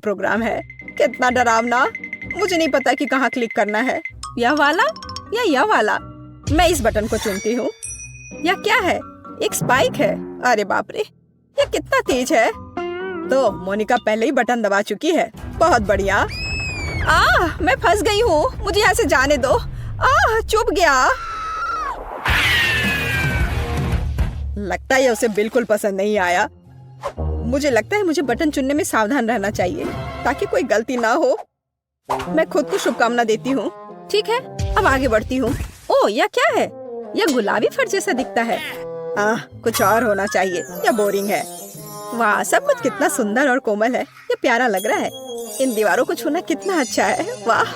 Programme है। कितना डरावना। मुझे नहीं पता कि कहाँ क्लिक करना है, यह वाला या यह वाला। मैं इस बटन को चुनती हूँ। यह क्या है? एक स्पाइक है। अरे बाप रे, यह कितना तेज है। तो मोनिका पहले ही बटन दबा चुकी है। बहुत बढ़िया। मैं फंस गई हूँ, मुझे यहाँ से जाने दो। चुभ गया। लगता है उसे बिल्कुल पसंद नहीं आया। मुझे लगता है मुझे बटन चुनने में सावधान रहना चाहिए ताकि कोई गलती ना हो। मैं खुद को शुभकामना देती हूँ। ठीक है, अब आगे बढ़ती हूँ। ओह, यह क्या है? यह गुलाबी फर जैसा दिखता है। कुछ और होना चाहिए, यह बोरिंग है। वाह, सब कुछ कितना सुंदर और कोमल है। ये प्यारा लग रहा है। इन दीवारों को छूना कितना अच्छा है। वाह,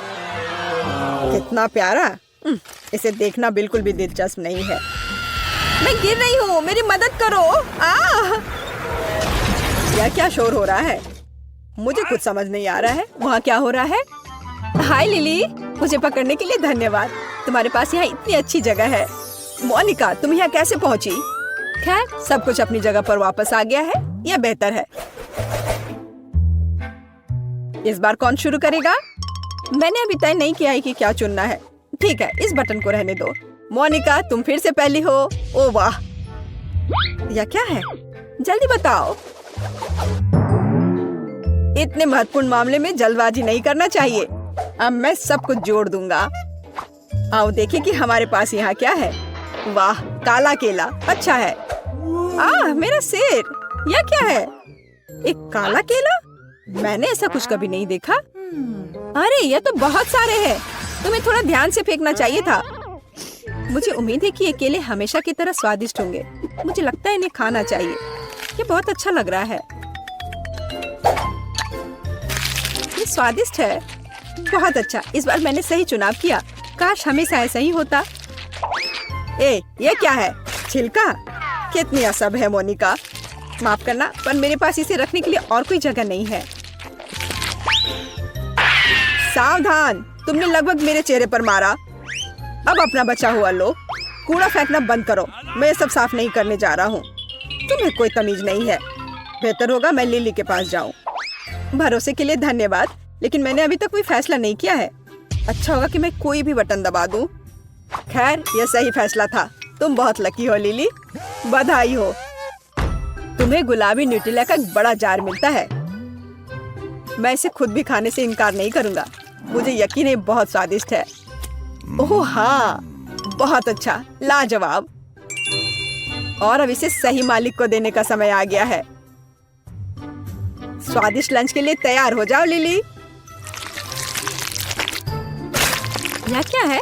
कितना प्यारा। इसे देखना बिल्कुल भी दिलचस्प नहीं है। मैं गिर रही हूँ, मेरी मदद करो। यह क्या शोर हो रहा है? मुझे कुछ समझ नहीं आ रहा है। वहाँ क्या हो रहा है? हाय लिली, मुझे पकड़ने के लिए धन्यवाद। तुम्हारे पास यहाँ इतनी अच्छी जगह है। मोनिका, तुम यहाँ कैसे पहुँची? खैर, सब कुछ अपनी जगह पर वापस आ गया है। यह बेहतर है। इस बार कौन शुरू करेगा? मैंने अभी तय नहीं किया है कि क्या चुनना है। ठीक है, इस बटन को रहने दो। मोनिका, तुम फिर से पहली हो। ओ वाह, यह क्या है? जल्दी बताओ। इतने महत्वपूर्ण मामले में जल्दबाजी नहीं करना चाहिए। अब मैं सब कुछ जोड़ दूंगा। आओ देखें कि हमारे पास यहाँ क्या है। वाह, काला केला। अच्छा है। मेरा सिर। यह क्या है? एक काला केला? मैंने ऐसा कुछ कभी नहीं देखा। अरे, ये तो बहुत सारे हैं। तुम्हें थोड़ा ध्यान से फेंकना चाहिए था। मुझे उम्मीद है कि ये केले हमेशा की तरह स्वादिष्ट होंगे। मुझे लगता है इन्हें खाना चाहिए। ये बहुत अच्छा लग रहा है। ये स्वादिष्ट है। बहुत अच्छा, इस बार मैंने सही चुनाव किया। काश हमेशा ऐसा ही होता। ये क्या है? छिलका? कितनी असभ है मोनिका। माफ करना, पर मेरे पास इसे रखने के लिए और कोई जगह नहीं है। सावधान, तुमने लगभग मेरे चेहरे पर मारा। अब अपना बचा हुआ लो। कूड़ा फेंकना बंद करो। मैं ये सब साफ नहीं करने जा रहा हूँ। तुम्हें कोई तमीज नहीं है। बेहतर होगा मैं लिली के पास जाऊँ। भरोसे के लिए धन्यवाद, लेकिन मैंने अभी तक कोई फैसला नहीं किया है। अच्छा होगा कि मैं कोई भी बटन दबा दूं। खैर, यह सही फैसला था। तुम बहुत लकी हो लिली। बधाई हो। तुम्हें गुलाबी न्यूटेला का एक बड़ा जार मिलता है। मैं इसे खुद भी खाने से इनकार नहीं करूंगा। मुझे यकीन है बहुत स्वादिष्ट है। ओह हाँ, बहुत अच्छा, लाजवाब। और अब इसे सही मालिक को देने का समय आ गया है। स्वादिष्ट लंच के लिए तैयार हो जाओ लिली। यह क्या है?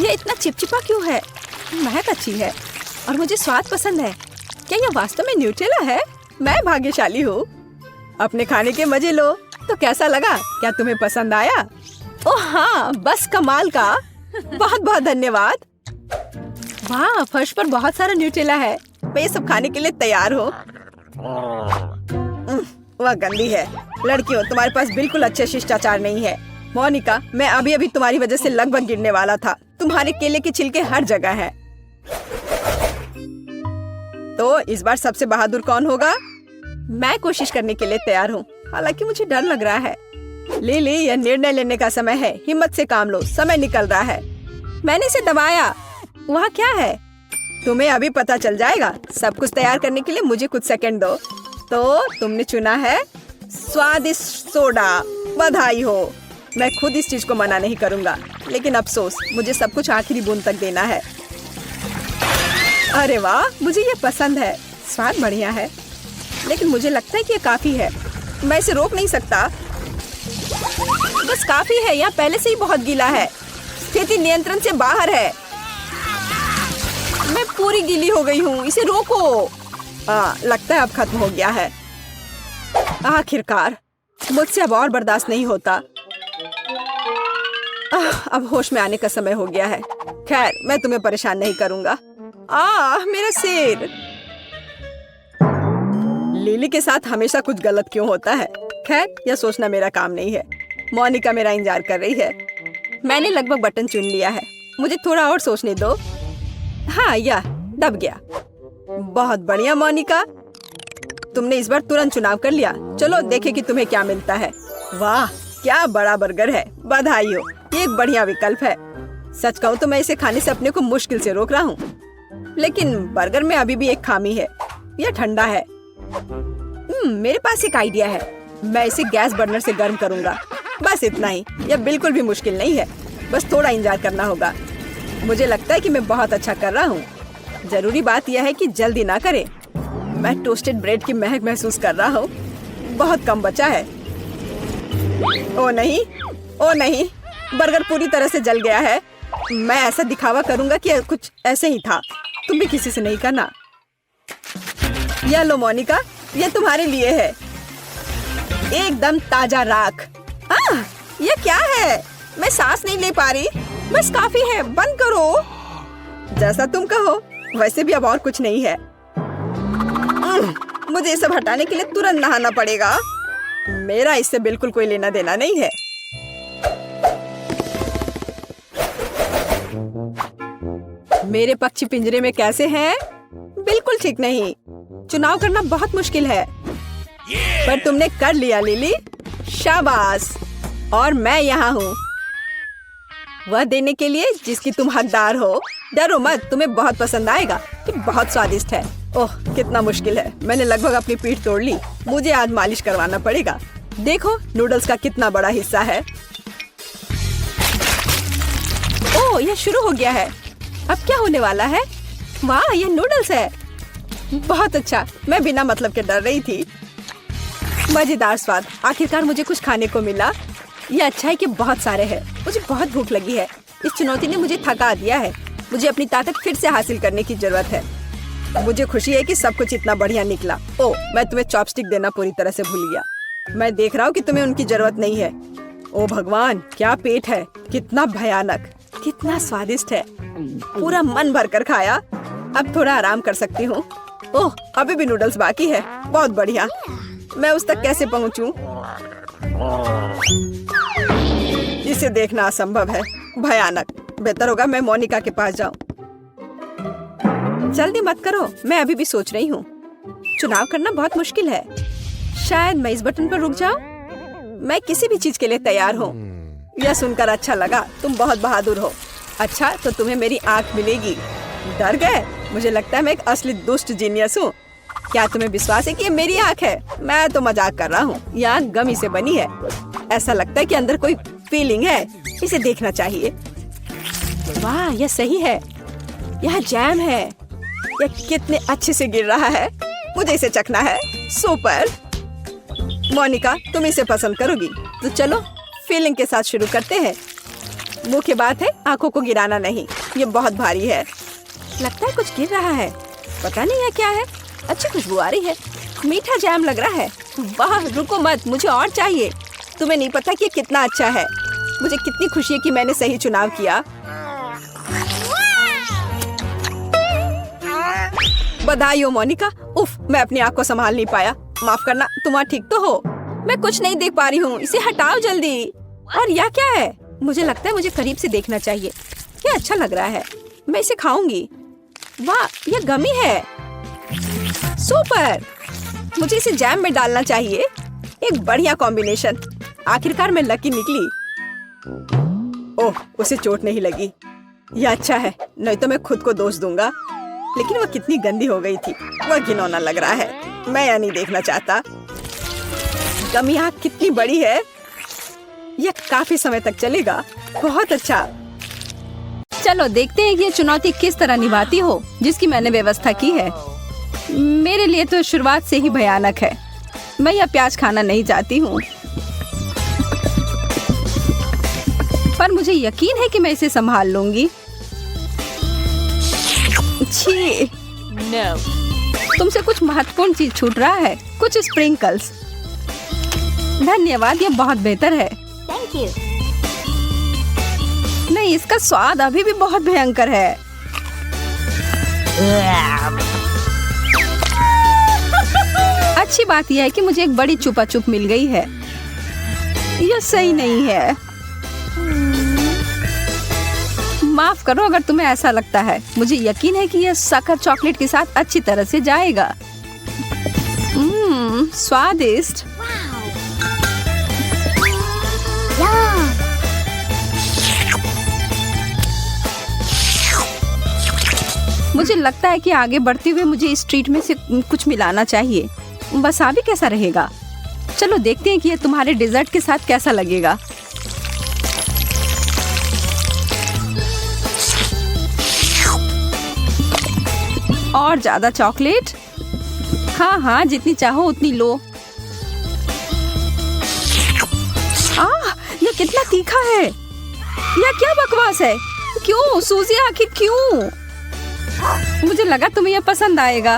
यह इतना चिपचिपा क्यों है? महक अच्छी है और मुझे स्वाद पसंद है। क्या यह वास्तव में न्यूटेला है? मैं भाग्यशाली हूँ। अपने खाने के मजे लो। तो कैसा लगा? क्या तुम्हें पसंद आया? ओह हाँ, बस कमाल का। बहुत बहुत धन्यवाद। वाह, फर्श पर बहुत सारा न्यूटेला है। मैं ये सब खाने के लिए तैयार हूँ। वह गंदी है। लड़कियों, तुम्हारे पास बिल्कुल अच्छे शिष्टाचार नहीं है। मोनिका, मैं अभी अभी तुम्हारी वजह से लगभग गिरने वाला था। तुम्हारे केले के छिलके हर जगह हैं। तो इस बार सबसे बहादुर कौन होगा? मैं कोशिश करने के लिए तैयार हूँ, हालांकि मुझे डर लग रहा है। लिली, यह निर्णय लेने का समय है। हिम्मत से काम लो, समय निकल रहा है। मैंने इसे दबाया। वहाँ क्या है? तुम्हें अभी पता चल जाएगा। सब कुछ तैयार करने के लिए मुझे कुछ सेकंड दो। तो तुमने चुना है स्वादिष्ट सोडा। बधाई हो। मैं खुद इस चीज को मना नहीं करूंगा, लेकिन अफसोस, मुझे सब कुछ आखिरी बूंद तक देना है। अरे वाह, मुझे ये पसंद है। स्वाद बढ़िया है, लेकिन मुझे लगता है कि ये काफी है। मैं इसे रोक नहीं सकता। बस काफी है। यह पहले से ही बहुत गीला है। स्थिति नियंत्रण से बाहर है। मैं पूरी गीली हो गई हूँ। इसे रोको। लगता है अब खत्म हो गया है। आखिरकार, मुझसे अब और बर्दाश्त नहीं होता। अब होश में आने का समय हो गया है। खैर, मैं तुम्हें परेशान नहीं करूंगा। मेरा सिर। लिली के साथ हमेशा कुछ गलत क्यों होता है? खैर, यह सोचना मेरा काम नहीं है। मोनिका मेरा इंतजार कर रही है। मैंने लगभग बटन चुन लिया है। मुझे थोड़ा और सोचने दो। हाँ, यह दब गया। बहुत बढ़िया मोनिका, तुमने इस बार तुरंत चुनाव कर लिया। चलो देखें कि तुम्हें क्या मिलता है। वाह, क्या बड़ा बर्गर है। बधाई हो, ये एक बढ़िया विकल्प है। सच कहूँ तो मैं इसे खाने से अपने को मुश्किल से रोक रहा हूँ, लेकिन बर्गर में अभी भी एक खामी है, यह ठंडा है। मेरे पास एक आइडिया है, मैं इसे गैस बर्नर से गर्म करूँगा। बस इतना ही, यह बिल्कुल भी मुश्किल नहीं है, बस थोड़ा इंतजार करना होगा। मुझे लगता है कि मैं बहुत अच्छा कर रहा हूँ। जरूरी बात यह है कि जल्दी ना करें। मैं टोस्टेड ब्रेड की महक महसूस कर रहा हूँ। बहुत कम बचा है। ओ नहीं, ओ नहीं, बर्गर पूरी तरह से जल गया है। मैं ऐसा दिखावा करूंगा कि कुछ ऐसे ही था। तुम भी किसी से नहीं करना। यह लो मोनिका, यह तुम्हारे लिए है। एकदम ताजा राख। यह क्या है? मैं सांस नहीं ले पा रही। बस काफी है, बंद करो। जैसा तुम कहो, वैसे भी अब और कुछ नहीं है। मुझे ये सब हटाने के लिए तुरंत नहाना पड़ेगा। मेरा इससे बिल्कुल कोई लेना देना नहीं है। मेरे पक्षी पिंजरे में कैसे हैं? बिल्कुल ठीक नहीं। चुनाव करना बहुत मुश्किल है, पर तुमने कर लिया लिली, शाबाश। और मैं यहाँ हूँ वह देने के लिए जिसकी तुम हकदार हो। डरो मत, तुम्हें बहुत पसंद आएगा। कि बहुत स्वादिष्ट है। ओह, कितना मुश्किल है। मैंने लगभग अपनी पीठ तोड़ ली। मुझे आज मालिश करवाना पड़ेगा। देखो, नूडल्स का कितना बड़ा हिस्सा है। ओह, यह शुरू हो गया है। अब क्या होने वाला है? वाह, यह नूडल्स है। बहुत अच्छा। मैं बिना मतलब के डर रही थी। मजेदार स्वाद। आखिरकार मुझे कुछ खाने को मिला। यह अच्छा है कि बहुत सारे हैं। मुझे बहुत भूख लगी है। इस चुनौती ने मुझे थका दिया है। मुझे अपनी ताकत फिर से हासिल करने की जरूरत है। मुझे खुशी है कि सब कुछ इतना बढ़िया निकला। ओह, मैं तुम्हें चॉपस्टिक देना पूरी तरह से भूल गया। मैं देख रहा हूँ कि तुम्हें उनकी जरूरत नहीं है। ओह भगवान, क्या पेट है। कितना भयानक, कितना स्वादिष्ट है। पूरा मन भर कर खाया। अब थोड़ा आराम कर सकती हूँ। ओह, अभी भी नूडल्स बाकी है। बहुत बढ़िया। मैं उस तक कैसे पहुँचूं? इसे देखना असंभव है। भयानक। बेहतर होगा मैं मोनिका के पास जाऊं। जल्दी मत करो, मैं अभी भी सोच रही हूँ। चुनाव करना बहुत मुश्किल है। शायद मैं इस बटन पर रुक जाऊं। मैं किसी भी चीज के लिए तैयार हूँ। यह सुनकर अच्छा लगा। तुम बहुत बहादुर हो। अच्छा, तो तुम्हें मेरी आँख मिलेगी। डर गए? मुझे लगता है मैं एक असली दुष्ट जीनियस हूँ। क्या तुम्हें विश्वास है कि ये मेरी आँख है? मैं तो मजाक कर रहा हूँ। यह आँख गमी से बनी है। ऐसा लगता है कि अंदर कोई फीलिंग है। इसे देखना चाहिए। वाह, यह सही है। यह जैम है। यह कितने अच्छे से गिर रहा है। मुझे इसे चखना है। सुपर। मोनिका, तुम इसे पसंद करोगी। तो चलो फीलिंग के साथ शुरू करते हैं। मुख्य बात है आंखों को गिराना नहीं। ये बहुत भारी है। लगता है कुछ गिर रहा है। पता नहीं है क्या है। अच्छी खुशबू आ रही है। मीठा जैम लग रहा है। वाह, रुको मत, मुझे और चाहिए। तुम्हें नहीं पता कि कितना अच्छा है। मुझे कितनी खुशी है कि मैंने सही चुनाव किया। बधाई हो मोनिका। उफ, मैं अपनी आँख को संभाल नहीं पाया। माफ करना। तुम वहाँ ठीक तो हो? मैं कुछ नहीं देख पा रही हूँ। इसे हटाओ जल्दी। और यह क्या है? मुझे लगता है मुझे करीब से देखना चाहिए। क्या अच्छा लग रहा है। मैं इसे खाऊंगी। वाह, यह गमी है। सुपर। मुझे इसे जैम में डालना चाहिए। एक बढ़िया कॉम्बिनेशन। आखिरकार मैं लकी निकली। ओह, उसे चोट नहीं लगी। यह अच्छा है, नहीं तो मैं खुद को दोष दूंगा। लेकिन वह कितनी गंदी हो गई थी। वह घिनौना लग रहा है। मैं यह नहीं देखना चाहता। गमी आँख कितनी बड़ी है। यह काफी समय तक चलेगा। बहुत अच्छा। चलो देखते हैं कि ये चुनौती किस तरह निभाती हो जिसकी मैंने व्यवस्था की है। मेरे लिए तो शुरुआत से ही भयानक है। मैं यह प्याज खाना नहीं चाहती हूँ, पर मुझे यकीन है कि मैं इसे संभाल लूंगी। छी, तुमसे कुछ महत्वपूर्ण चीज छूट रहा है। कुछ स्प्रिंकल्स। धन्यवाद, यह बहुत बेहतर है। Thank you. नहीं, इसका स्वाद अभी भी बहुत भयंकर है। अच्छी बात यह है कि मुझे एक बड़ी चुपा चुप मिल गई है। यह सही नहीं है। माफ करो अगर तुम्हें ऐसा लगता है। मुझे यकीन है कि यह शक्कर चॉकलेट के साथ अच्छी तरह से जाएगा। स्वादिष्ट। मुझे लगता है कि आगे बढ़ते हुए मुझे इस ट्रीट में से कुछ मिलाना चाहिए। वसाबी कैसा रहेगा? चलो देखते हैं कि ये तुम्हारे डेजर्ट के साथ कैसा लगेगा। और ज्यादा चॉकलेट? हाँ हाँ, जितनी चाहो उतनी लो। ये कितना तीखा है! यह क्या बकवास है? क्यों सूजी, आखिर क्यों? मुझे लगा तुम्हें यह पसंद आएगा।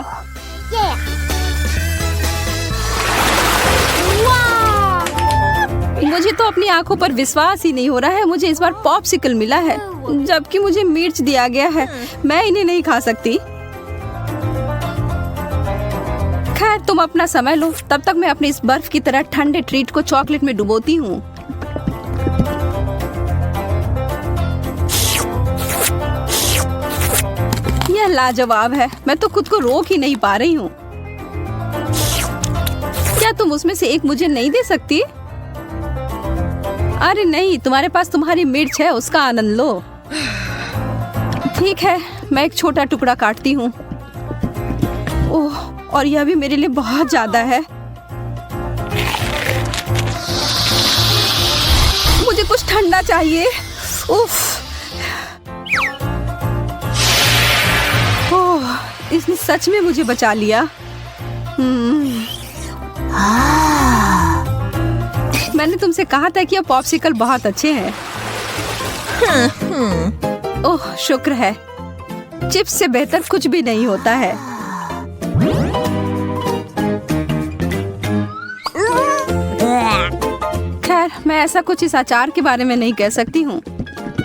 मुझे तो अपनी आंखों पर विश्वास ही नहीं हो रहा है। मुझे इस बार पॉप्सिकल मिला है, जबकि मुझे मिर्च दिया गया है। मैं इन्हें नहीं खा सकती। खैर, तुम अपना समय लो, तब तक मैं अपने इस बर्फ की तरह ठंडे ट्रीट को चॉकलेट में डुबोती हूँ। यह लाजवाब है। मैं तो खुद को रोक ही नहीं पा रही हूँ। क्या तुम उसमें से एक मुझे नहीं दे सकती? अरे नहीं, तुम्हारे पास तुम्हारी मिर्च है, उसका आनंद लो। ठीक है, मैं एक छोटा टुकड़ा काटती हूँ। ओह, और यह भी मेरे लिए बहुत ज्यादा है। मुझे कुछ ठंडा चाहिए। उफ। ओह, इसने सच में मुझे बचा लिया। मैंने तुमसे कहा था कि ये पॉप्सिकल बहुत अच्छे हैं। ओह, शुक्र है। चिप्स से बेहतर कुछ भी नहीं होता है। खैर, मैं ऐसा कुछ इस अचार के बारे में नहीं कह सकती हूँ,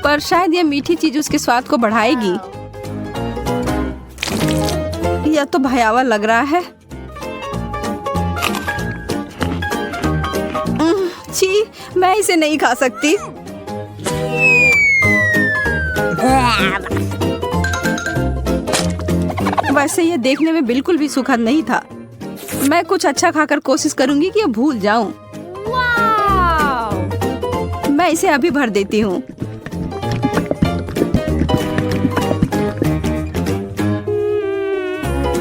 पर शायद यह मीठी चीज उसके स्वाद को बढ़ाएगी। यह तो भयावह लग रहा है। छी, मैं इसे नहीं खा सकती। वैसे ये देखने में बिल्कुल भी सुखद नहीं था। मैं कुछ अच्छा खाकर कोशिश करूंगी कि ये भूल जाऊं। मैं इसे अभी भर देती हूँ।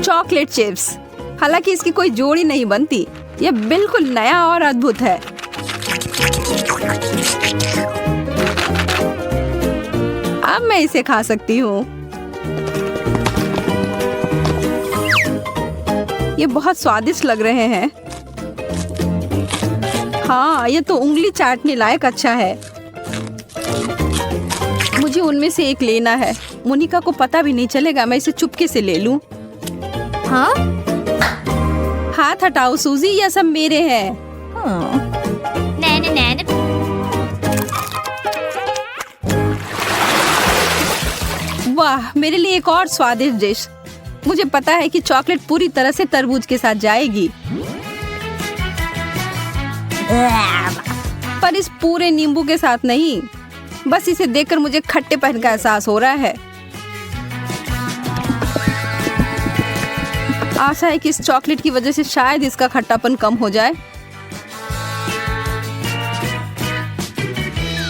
Chocolate chips. हालांकि इसकी कोई जोड़ी नहीं बनती। यह बिल्कुल नया और अद्भुत है। अब मैं इसे खा सकती हूँ। ये बहुत स्वादिष्ट लग रहे हैं। हाँ, ये तो उंगली चाटने लायक अच्छा है। मुझे उनमें से एक लेना है। मोनिका को पता भी नहीं चलेगा। मैं इसे चुपके से ले लूं। हाँ? हाथ हटाओ सूजी, यह सब मेरे हैं। वाह, मेरे लिए एक और स्वादिष्ट डिश। मुझे पता है कि चॉकलेट पूरी तरह से तरबूज के साथ जाएगी, पर इस पूरे नींबू के साथ नहीं। बस इसे देखकर मुझे खट्टेपन का एहसास हो रहा है। आशा है कि इस चॉकलेट की वजह से शायद इसका खट्टापन कम हो जाए।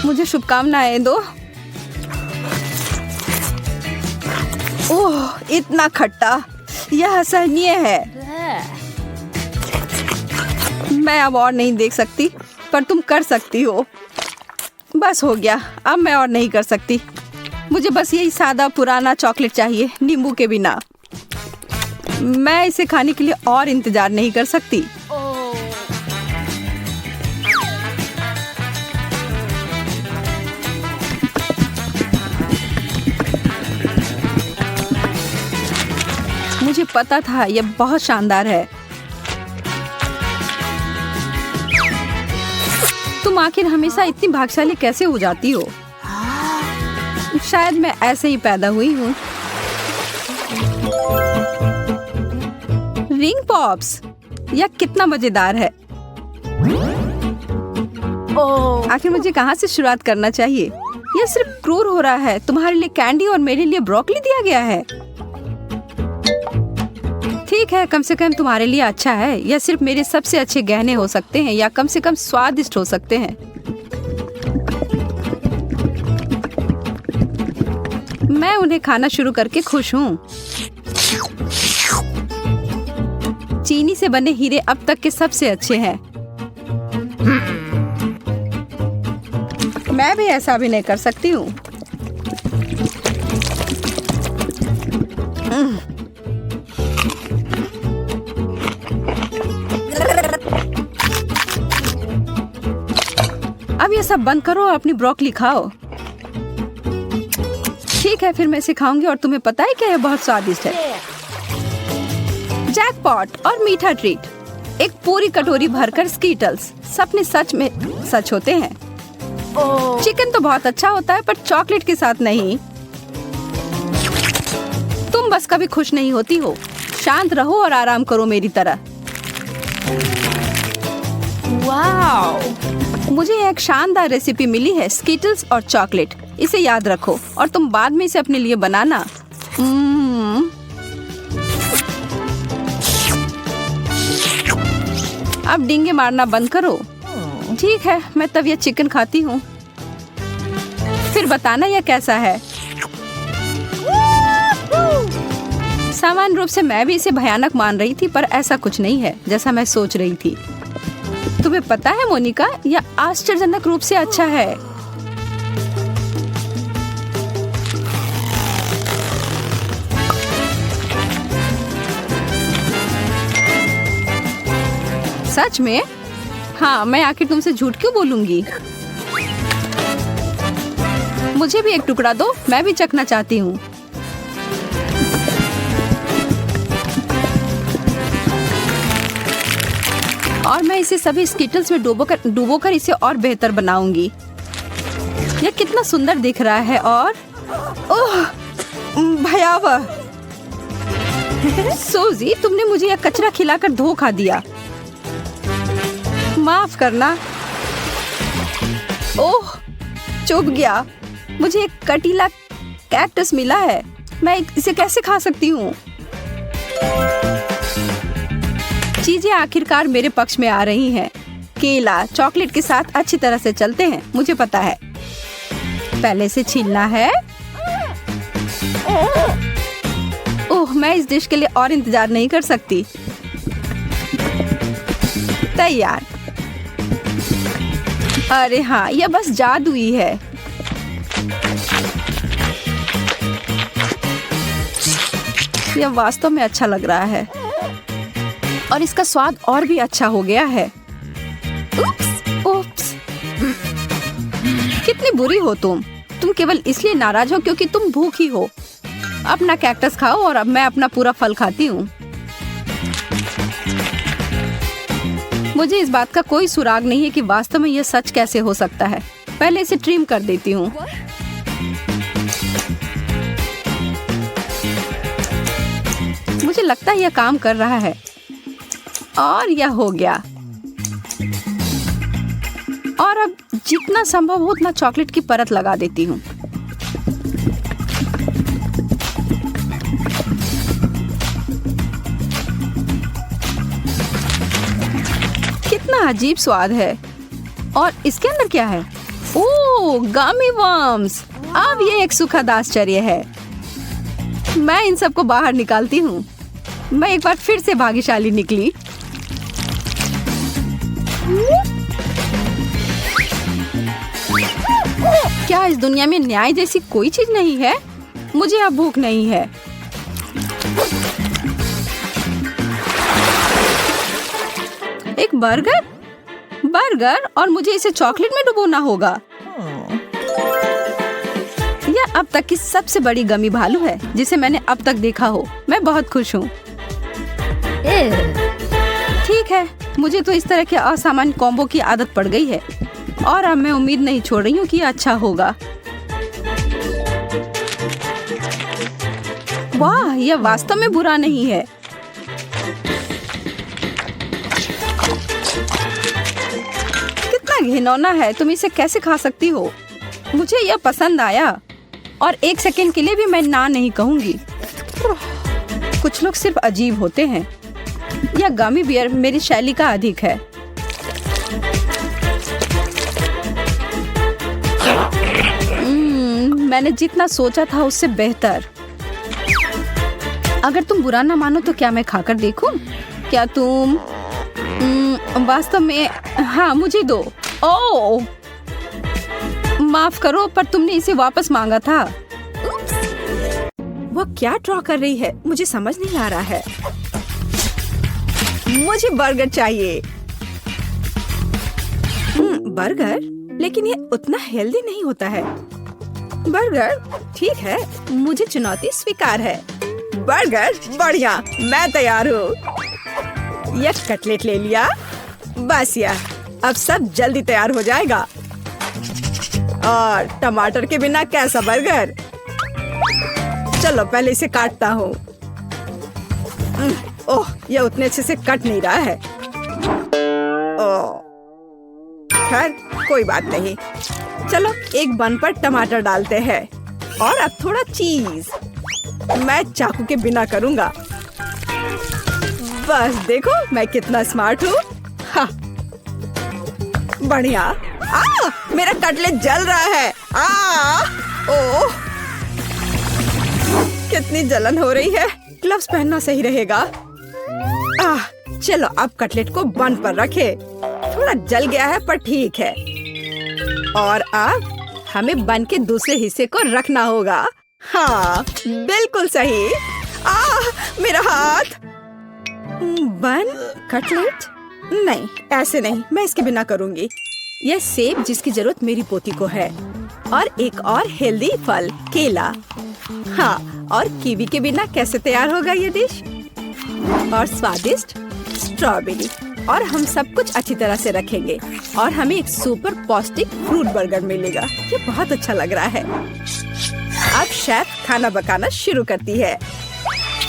मुझे शुभकामनाएं दो। ओह, इतना खट्टा, यह असहनीय है। मैं अब और नहीं देख सकती, पर तुम कर सकती हो। बस हो गया, अब मैं और नहीं कर सकती। मुझे बस यही सादा पुराना चॉकलेट चाहिए, नींबू के बिना। मैं इसे खाने के लिए और इंतजार नहीं कर सकती। मुझे पता था यह बहुत शानदार है। तुम आखिर हमेशा इतनी भाग्यशाली कैसे हो जाती हो? शायद मैं ऐसे ही पैदा हुई हूँ। रिंग पॉप्स, यह कितना मजेदार है। आखिर मुझे कहाँ से शुरुआत करना चाहिए? यह सिर्फ क्रूर हो रहा है। तुम्हारे लिए कैंडी और मेरे लिए ब्रोकली दिया गया है। ठीक है, कम से कम तुम्हारे लिए अच्छा है। यह सिर्फ मेरे सबसे अच्छे गहने हो सकते हैं, या कम से कम स्वादिष्ट हो सकते हैं। मैं उन्हें खाना शुरू करके खुश हूँ। से बने हीरे अब तक के सबसे अच्छे हैं। मैं भी ऐसा भी नहीं कर सकती हूँ। अब ये सब बंद करो और अपनी ब्रोकली खाओ। ठीक है, फिर मैं सिखाऊंगी। और तुम्हें पता है क्या, ये बहुत स्वादिष्ट है। जैकपॉट और मीठा ट्रीट। एक पूरी कटोरी भरकर स्कीटल्स। सपने सच में सच होते हैं। चिकन तो बहुत अच्छा होता है, पर चॉकलेट के साथ नहीं। तुम बस कभी खुश नहीं होती हो। शांत रहो और आराम करो मेरी तरह। वाओ! मुझे एक शानदार रेसिपी मिली है, स्कीटल्स और चॉकलेट। इसे याद रखो और तुम बाद में इसे अपने लिए बनाना। अब डींगे मारना बंद करो। ठीक है, मैं तब यह चिकन खाती हूँ। फिर बताना यह कैसा है। सामान्य रूप से मैं भी इसे भयानक मान रही थी, पर ऐसा कुछ नहीं है जैसा मैं सोच रही थी। तुम्हें पता है मोनिका, यह आश्चर्यजनक रूप से अच्छा है। सच में? हाँ, मैं आखिर तुमसे झूठ क्यों बोलूंगी। मुझे भी एक टुकड़ा दो, मैं भी चखना चाहती हूँ। और मैं इसे सभी स्कीटल्स में डुबोकर इसे और बेहतर बनाऊंगी। यह कितना सुंदर दिख रहा है। और ओह, भयावह। सूजी, तुमने मुझे यह कचरा खिलाकर धोखा दिया। माफ करना। ओह, चुभ गया। मुझे एक कटीला कैक्टस मिला है। मैं इसे कैसे खा सकती हूँ। चीजें आखिरकार मेरे पक्ष में आ रही हैं। केला चॉकलेट के साथ अच्छी तरह से चलते हैं, मुझे पता है। पहले से छीलना है। ओह, मैं इस डिश के लिए और इंतजार नहीं कर सकती। तैयार। अरे हाँ, यह बस जादुई है। यह वास्तव में अच्छा लग रहा है और इसका स्वाद और भी अच्छा हो गया है। उप्स। कितनी बुरी हो तुम केवल इसलिए नाराज हो क्योंकि तुम भूखी हो। अपना कैक्टस खाओ और अब मैं अपना पूरा फल खाती हूँ। मुझे इस बात का कोई सुराग नहीं है कि वास्तव में यह सच कैसे हो सकता है। पहले इसे ट्रिम कर देती हूँ। मुझे लगता है यह काम कर रहा है। और यह हो गया। और अब जितना संभव हो उतना चॉकलेट की परत लगा देती हूँ। कितना अजीब स्वाद है। और इसके अंदर क्या है? ओह, गमी वर्म्स। अब ये एक सुखद आश्चर्य है। मैं इन सबको बाहर निकालती हूँ। मैं एक बार फिर से भाग्यशाली निकली। क्या इस दुनिया में न्याय जैसी कोई चीज नहीं है? मुझे अब भूख नहीं है। एक बर्गर और मुझे इसे चॉकलेट में डुबोना होगा। यह अब तक की सबसे बड़ी गमी भालू है जिसे मैंने अब तक देखा हो। मैं बहुत खुश हूँ। ठीक है, मुझे तो इस तरह के असामान्य कॉम्बो की आदत पड़ गई है और अब मैं उम्मीद नहीं छोड़ रही हूँ कि यह अच्छा होगा। वाह, यह वास्तव में बुरा नहीं है। कितना घिनौना है। तुम इसे कैसे खा सकती हो? मुझे यह पसंद आया और एक सेकंड के लिए भी मैं ना नहीं कहूँगी। कुछ लोग सिर्फ अजीब होते हैं। यह गमी बियर मेरी शैली का अधिक है। मैंने जितना सोचा था उससे बेहतर। अगर तुम बुरा ना मानो तो क्या मैं खाकर देखूं? क्या तुम वास्तव में? हाँ, मुझे दो। ओह, माफ करो, पर तुमने इसे वापस मांगा था। वो क्या ड्रॉ कर रही है? मुझे समझ नहीं आ रहा है। मुझे बर्गर चाहिए। बर्गर? लेकिन ये उतना हेल्दी नहीं होता है। बर्गर? ठीक है, मुझे चुनौती स्वीकार है। बर्गर? बढ़िया, मैं तैयार हूँ। यह कटलेट ले लिया। बस यार, अब सब जल्दी तैयार हो जाएगा। और टमाटर के बिना कैसा बर्गर? चलो पहले इसे काटता हूँ। ओह, यह उतने अच्छे से कट नहीं रहा है। ओह, खैर कोई बात नहीं। चलो एक बन पर टमाटर डालते हैं और अब थोड़ा चीज। मैं चाकू के बिना करूँगा। बस देखो मैं कितना स्मार्ट हूँ। हाँ, बढ़िया। मेरा कटलेट जल रहा है। ओह, कितनी जलन हो रही है। ग्लव्स पहनना सही रहेगा। चलो अब कटलेट को बन पर रखे। थोड़ा जल गया है पर ठीक है। और अब हमें बन के दूसरे हिस्से को रखना होगा। हाँ, बिल्कुल सही। मेरा हाथ। बन, कटलेट? नहीं, ऐसे नहीं, मैं इसके बिना करूँगी। यह सेब जिसकी जरूरत मेरी पोती को है, और एक और हेल्दी फल केला। हाँ, और कीवी के बिना कैसे तैयार होगा ये डिश? और स्वादिष्ट स्ट्रॉबेरी। और हम सब कुछ अच्छी तरह से रखेंगे और हमें एक सुपर पौष्टिक फ्रूट बर्गर मिलेगा। ये बहुत अच्छा लग रहा है। अब शेफ खाना पकाना शुरू करती है।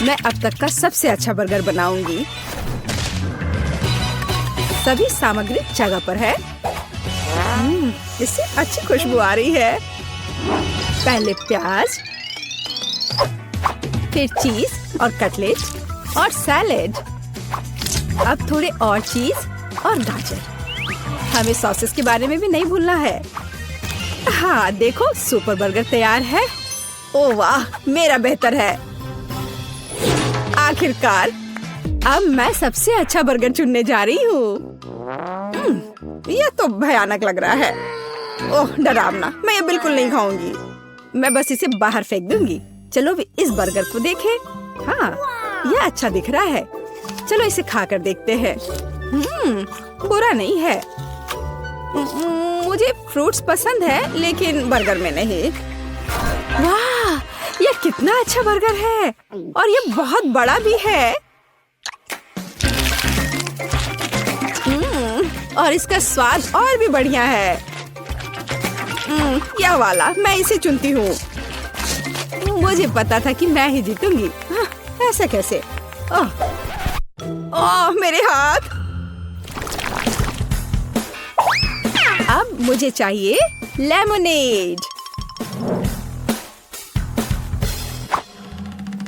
मैं अब तक का सबसे अच्छा बर्गर बनाऊंगी। सभी सामग्री जगह पर है। इससे अच्छी खुशबू आ रही है। पहले प्याज, फिर चीज और कटलेट और सैलेड। अब थोड़े और चीज और गाजर। हमें सॉसेस के बारे में भी नहीं भूलना है। हाँ देखो, सुपर बर्गर तैयार है। ओह वाह, मेरा बेहतर है। आखिरकार अब मैं सबसे अच्छा बर्गर चुनने जा रही हूँ। यह तो भयानक लग रहा है। ओह डरावना, मैं ये बिल्कुल नहीं खाऊंगी। मैं बस इसे बाहर फेंक दूंगी। चलो भी इस बर्गर को देखें। हाँ, यह अच्छा दिख रहा है। चलो इसे खाकर देखते हैं। बुरा नहीं है। मुझे फ्रूट्स पसंद है लेकिन बर्गर में नहीं। वाह, यह कितना अच्छा बर्गर है और यह बहुत बड़ा भी है। और इसका स्वाद और भी बढ़िया है। यह वाला, मैं इसे चुनती हूँ। मुझे पता था कि मैं ही जीतूंगी। ऐसे कैसे? ओह मेरे हाथ। अब मुझे चाहिए लेमनेड।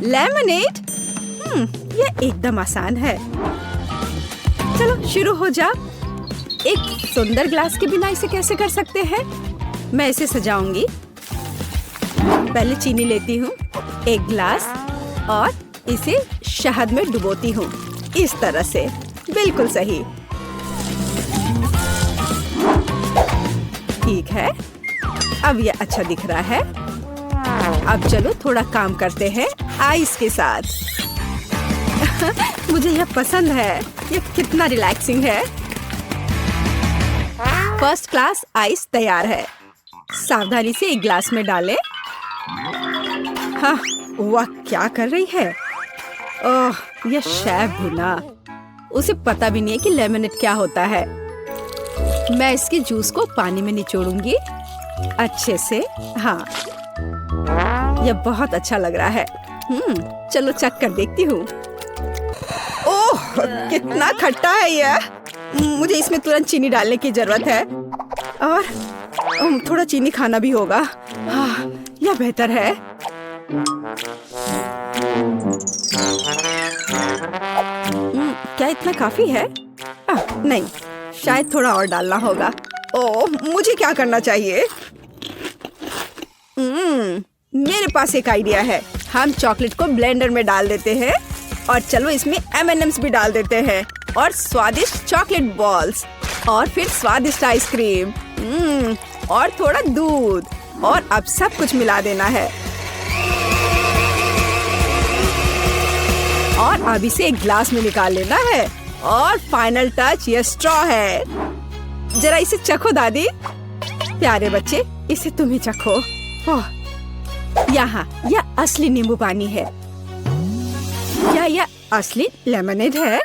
लेमनेड? यह एकदम आसान है। चलो शुरू हो जा। एक सुंदर ग्लास के बिना इसे कैसे कर सकते हैं? मैं इसे सजाऊंगी। पहले चीनी लेती हूँ, एक ग्लास, और इसे शहद में डुबोती हूँ। इस तरह से, बिल्कुल सही। ठीक है, अब यह अच्छा दिख रहा है। अब चलो थोड़ा काम करते हैं आइस के साथ। मुझे यह पसंद है। यह कितना रिलैक्सिंग है। फर्स्ट क्लास आइस तैयार है। सावधानी से एक ग्लास में डालें। हाँ, वह क्या कर रही है? ओह, यह शेफ भुना। उसे पता भी नहीं है कि लेमनेड क्या होता है। मैं इसके जूस को पानी में निचोड़ूंगी अच्छे से। हाँ, यह बहुत अच्छा लग रहा है। चलो चख कर देखती हूँ। ओह, कितना खट्टा है यह। मुझे इसमें तुरंत चीनी डालने की जरूरत है और थोड़ा चीनी खाना भी होगा। हाँ, यह बेहतर है। क्या इतना काफी है? नहीं, शायद थोड़ा और डालना होगा। ओह, मुझे क्या करना चाहिए? मेरे पास एक आइडिया है। हम चॉकलेट को ब्लेंडर में डाल देते हैं और चलो इसमें M&M's भी डाल देते हैं और स्वादिष्ट चॉकलेट बॉल्स और फिर स्वादिष्ट आइसक्रीम और थोड़ा दूध और अब सब कुछ मिला देना है और अब इसे एक ग्लास में निकाल लेना है और फाइनल टच ये स्ट्रॉ है। जरा इसे चखो दादी। प्यारे बच्चे, इसे तुम ही चखो। ओह, यहाँ यह असली नींबू पानी है। क्या यह असली लेमनेड है?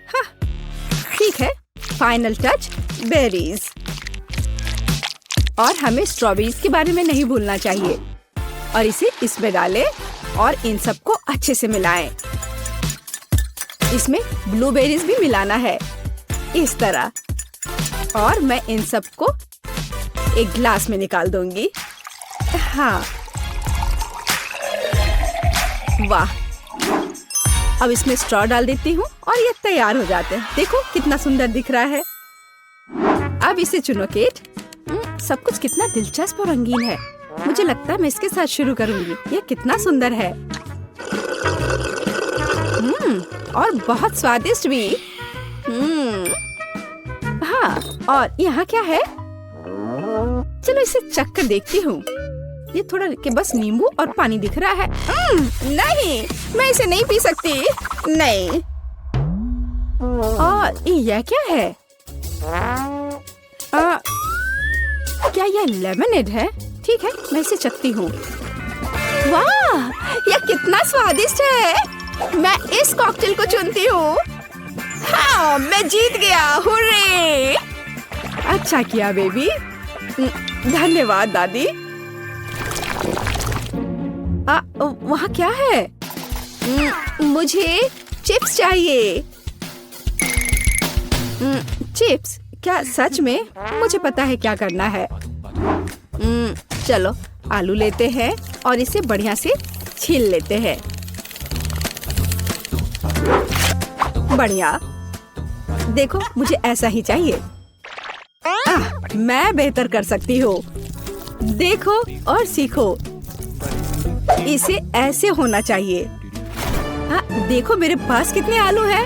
हाँ, ठीक है। फाइनल टच बेरीज और हमें स्ट्रॉबेरीज के बारे में नहीं भूलना चाहिए और इसे इसमें डालें और इन सबको अच्छे से मिलाएं। इसमें ब्लूबेरीज भी मिलाना है इस तरह और मैं इन सबको एक ग्लास में निकाल दूंगी। हाँ, वाह। अब इसमें स्ट्रॉ डाल देती हूँ और ये तैयार हो जाते हैं। देखो कितना सुंदर दिख रहा है। अब इसे चुनो केट। सब कुछ कितना दिलचस्प और रंगीन है। मुझे लगता है मैं इसके साथ शुरू करूंगी। ये कितना सुंदर है। और बहुत स्वादिष्ट भी। हाँ, और यहाँ क्या है? चलो इसे चख कर देखती हूँ। ये थोड़ा के बस नींबू और पानी दिख रहा है। नहीं, मैं इसे नहीं पी सकती। नहीं। और यह क्या है? क्या यह लेमनेड है? ठीक है, मैं इसे चखती हूँ। वाह, यह कितना स्वादिष्ट है। मैं इस कॉकटेल को चुनती हूँ। हाँ, मैं जीत गया। हुर्रे! अच्छा किया बेबी। धन्यवाद दादी। वहाँ क्या है? मुझे चिप्स चाहिए। चिप्स? क्या सच में? मुझे पता है क्या करना है। चलो आलू लेते हैं और इसे बढ़िया से छील लेते हैं। बढ़िया। देखो, मुझे ऐसा ही चाहिए। मैं बेहतर कर सकती हूँ। देखो और सीखो। इसे ऐसे होना चाहिए। हाँ, देखो मेरे पास कितने आलू हैं।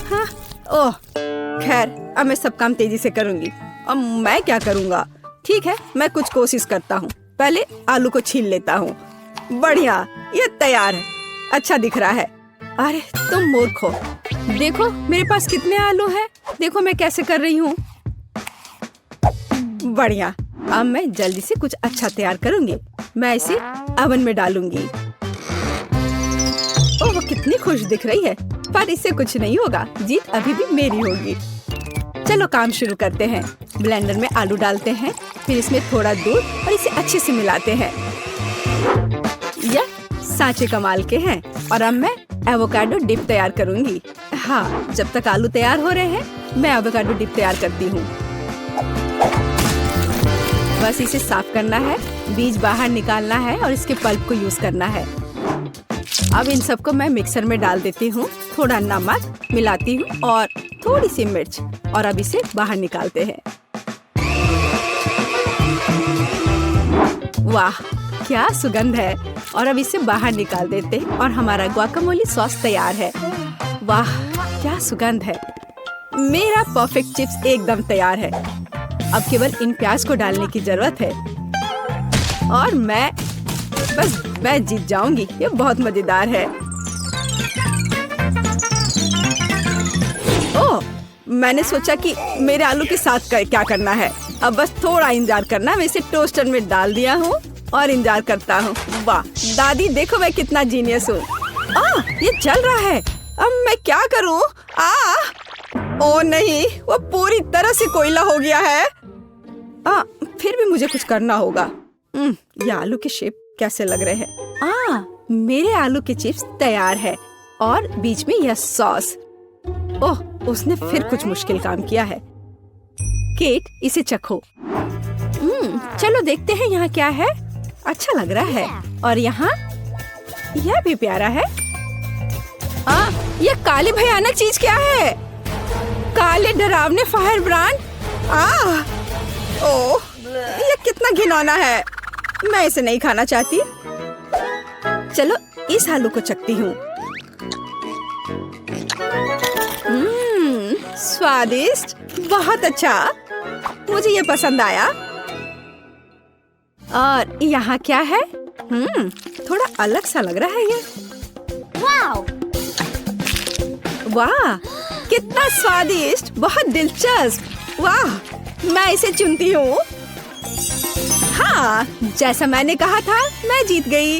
हाँ, ओह, खैर अब मैं सब काम तेजी से करूँगी। अब मैं क्या करूँगा? ठीक है, मैं कुछ कोशिश करता हूँ। पहले आलू को छील लेता हूँ। बढ़िया, ये तैयार है। अच्छा दिख रहा है। अरे तुम मूर्ख हो। देखो मेरे पास कितने आलू हैं। देखो मैं कैसे कर रही हूँ। बढ़िया। अब मैं जल्दी से कुछ अच्छा तैयार करूँगी। मैं इसे ओवन में डालूंगी। ओह, वो कितनी खुश दिख रही है। पर इससे कुछ नहीं होगा। जीत अभी भी मेरी होगी। चलो काम शुरू करते हैं। ब्लेंडर में आलू डालते हैं, फिर इसमें थोड़ा दूध और इसे अच्छे से मिलाते हैं। यह सांचे कमाल के हैं। और अब मैं एवोकाडो डिप तैयार करूंगी। हाँ, जब तक आलू तैयार हो रहे हैं मैं एवोकाडो डिप तैयार करती हूँ। बस इसे साफ करना है, बीज बाहर निकालना है और इसके पल्प को यूज करना है। अब इन सबको मैं मिक्सर में डाल देती हूँ। थोड़ा नमक मिलाती हूँ और थोड़ी सी मिर्च और अब इसे बाहर निकालते हैं। वाह, क्या सुगंध है। और अब इसे बाहर निकाल देते हैं और हमारा गुआकामोली सॉस तैयार है। वाह, क्या सुगंध है। मेरा परफेक्ट चिप्स एकदम तैयार है। अब केवल इन प्याज को डालने की जरूरत है और मैं जीत जाऊंगी। ये बहुत मजेदार है। ओह, मैंने सोचा कि मेरे आलू के साथ क्या करना है। अब बस थोड़ा इंतजार करना। मैं इसे टोस्टर में डाल दिया हूँ और इंतजार करता हूँ। वाह दादी, देखो मैं कितना जीनियस हूँ। ये जल रहा है। अब मैं क्या करूँ? ओ नहीं, वो पूरी तरह से कोयला हो गया है। फिर भी मुझे कुछ करना होगा। ये आलू के शेप कैसे लग रहे हैं? मेरे आलू के चिप्स तैयार है और बीच में यह सॉस। ओह, उसने फिर कुछ मुश्किल काम किया है। केट, इसे चखो। चलो देखते हैं यहाँ क्या है। अच्छा लग रहा है। और यहाँ यह भी प्यारा है। यह काली भयानक चीज क्या है? काले डरावने फायर ब्रांड। ओह, ये कितना घिनौना है। मैं इसे नहीं खाना चाहती। चलो इस आलू को चखती हूँ। स्वादिष्ट, बहुत अच्छा, मुझे ये पसंद आया। और यहाँ क्या है? थोड़ा अलग सा लग रहा है ये। वाह, कितना स्वादिष्ट, बहुत दिलचस्प। वाह, मैं इसे चुनती हूँ। हाँ, जैसा मैंने कहा था, मैं जीत गई।